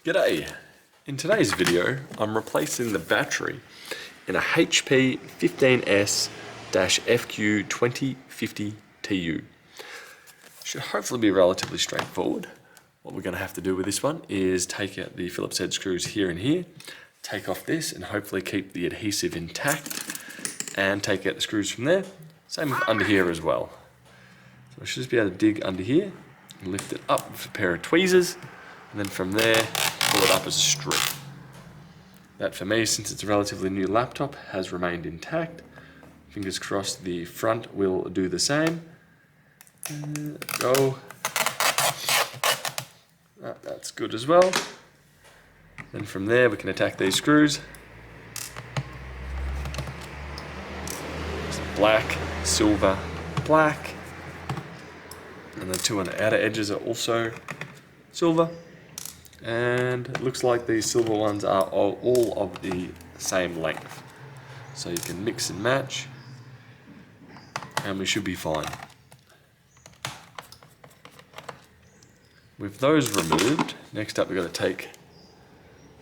G'day! In today's video, I'm replacing the battery in a HP 15s-fq2050TU. Should hopefully be relatively straightforward. What we're going to have to do with this one is take out the Phillips head screws here and here, take off this and hopefully keep the adhesive intact, and take out the screws from there. Same with under here as well. So I should just be able to dig under here and lift it up with a pair of tweezers, and then from there pull it up as a strip. That for me, since it's a relatively new laptop, has remained intact. Fingers crossed the front will do the same. Go. That's good as well. Then from there we can attack these screws. Black, silver, black. And the two on the outer edges are also silver. And it looks like these silver ones are all of the same length. So you can mix and match, and we should be fine. With those removed, next up we've got to take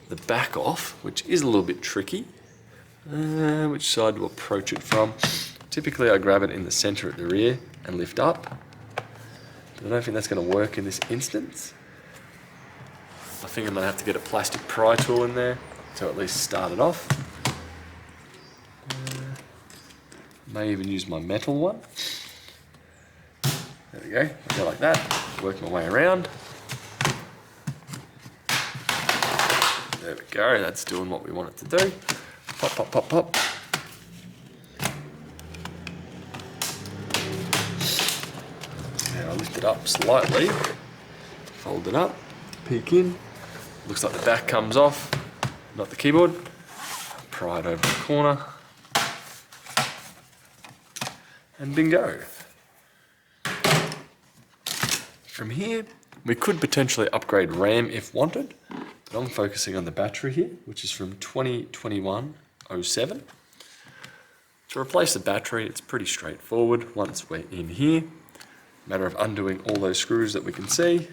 the back off, which is a little bit tricky. Which side to approach it from. Typically I grab it in the center at the rear and lift up. But I don't think that's going to work in this instance. I think I'm going to have to get a plastic pry tool in there to at least start it off. May even use my metal one. There we go, I go like that, work my way around. There we go, that's doing what we want it to do. Pop, pop, pop, pop. Now I lift it up slightly, fold it up, peek in. Looks like the back comes off, not the keyboard. Pry it over the corner. And bingo. From here, we could potentially upgrade RAM if wanted, but I'm focusing on the battery here, which is from 2021-07. To replace the battery, it's pretty straightforward once we're in here. Matter of undoing all those screws that we can see.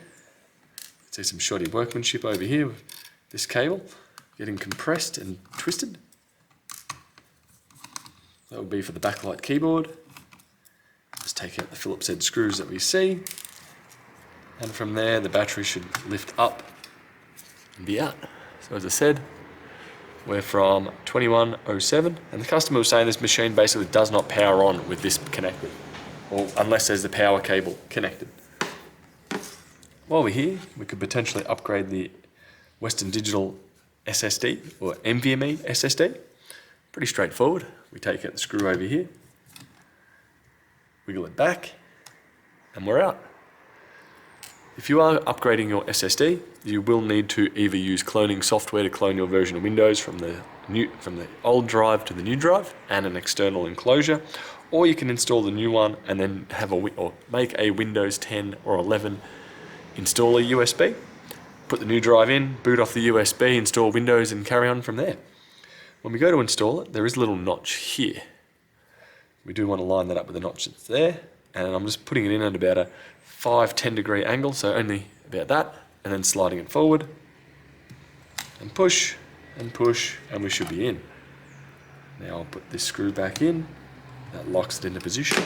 See some shoddy workmanship over here with this cable getting compressed and twisted. That would be for the backlight keyboard. Just take out the Phillips head screws that we see, and from there the battery should lift up and be out. So as I said, we're from 2107, and the customer was saying this machine basically does not power on with this connected, or unless there's the power cable connected. While we're here, we could potentially upgrade the Western Digital SSD or NVMe SSD. Pretty straightforward. We take out the screw over here, wiggle it back, and we're out. If you are upgrading your SSD, you will need to either use cloning software to clone your version of Windows from the old drive to the new drive and an external enclosure, or you can install the new one and then make a Windows 10 or 11 install a USB, put the new drive in, boot off the USB, install Windows, and carry on from there. When we go to install it, there is a little notch here. We do want to line that up with the notch that's there, and I'm just putting it in at about a 5-10 degree angle, so only about that, and then sliding it forward, and push, and we should be in. Now I'll put this screw back in, that locks it into position.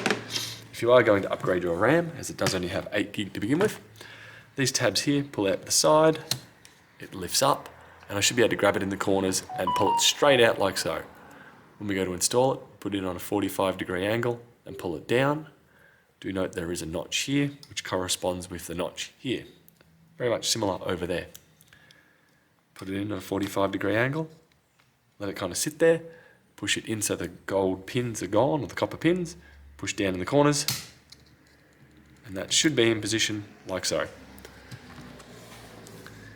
If you are going to upgrade your RAM, as it does only have 8 gig to begin with, these tabs here pull out the side, it lifts up, and I should be able to grab it in the corners and pull it straight out like so. When we go to install it, put it on a 45 degree angle and pull it down. Do note there is a notch here, which corresponds with the notch here. Very much similar over there. Put it in at a 45 degree angle, let it kind of sit there, push it in so the gold pins are gone, or the copper pins, push down in the corners, and that should be in position like so.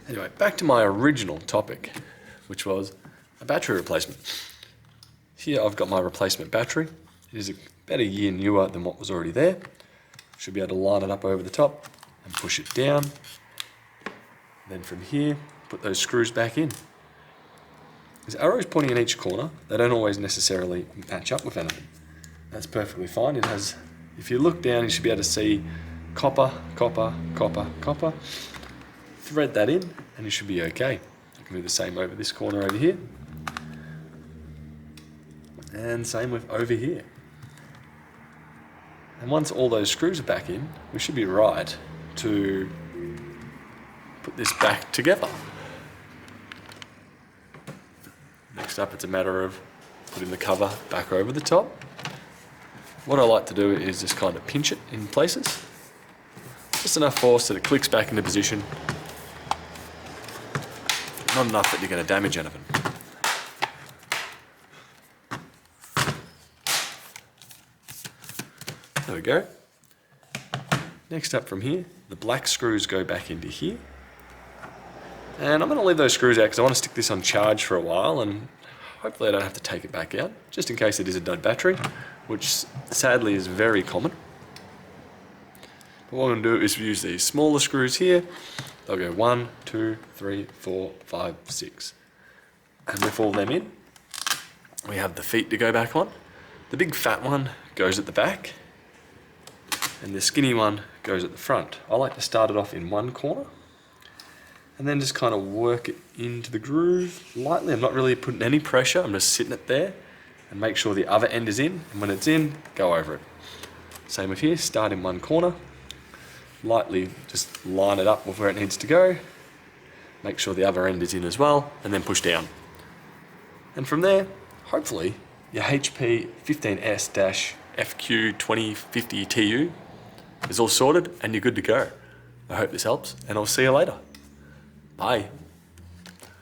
Anyway, back to my original topic, which was a battery replacement. Here I've got my replacement battery. It is about a year newer than what was already there. Should be able to line it up over the top and push it down. Then from here, put those screws back in. There's arrows pointing in each corner. They don't always necessarily match up with anything. That's perfectly fine. It has, if you look down, you should be able to see copper, copper, copper, copper. thread that in and you should be okay. You can do the same over this corner over here. And same with over here. And once all those screws are back in, we should be right to put this back together. Next up, it's a matter of putting the cover back over the top. What I like to do is just kind of pinch it in places. Just enough force that it clicks back into position. Not enough that you're going to damage anything. There we go. Next up from here, the black screws go back into here. And I'm going to leave those screws out because I want to stick this on charge for a while and hopefully I don't have to take it back out, just in case it is a dead battery, which sadly is very common. But what I'm going to do is use these smaller screws here. They'll go 1, 2, 3, 4, 5, 6. And with all them in, we have the feet to go back on. The big fat one goes at the back, and the skinny one goes at the front. I like to start it off in one corner, and then just kind of work it into the groove lightly. I'm not really putting any pressure, I'm just sitting it there, and make sure the other end is in, and when it's in, go over it. Same with here, start in one corner, lightly just line it up with where it needs to go, make sure the other end is in as well, and then push down. And from there, hopefully, your HP 15s-fq2050TU is all sorted and you're good to go. I hope this helps, and I'll see you later. Bye.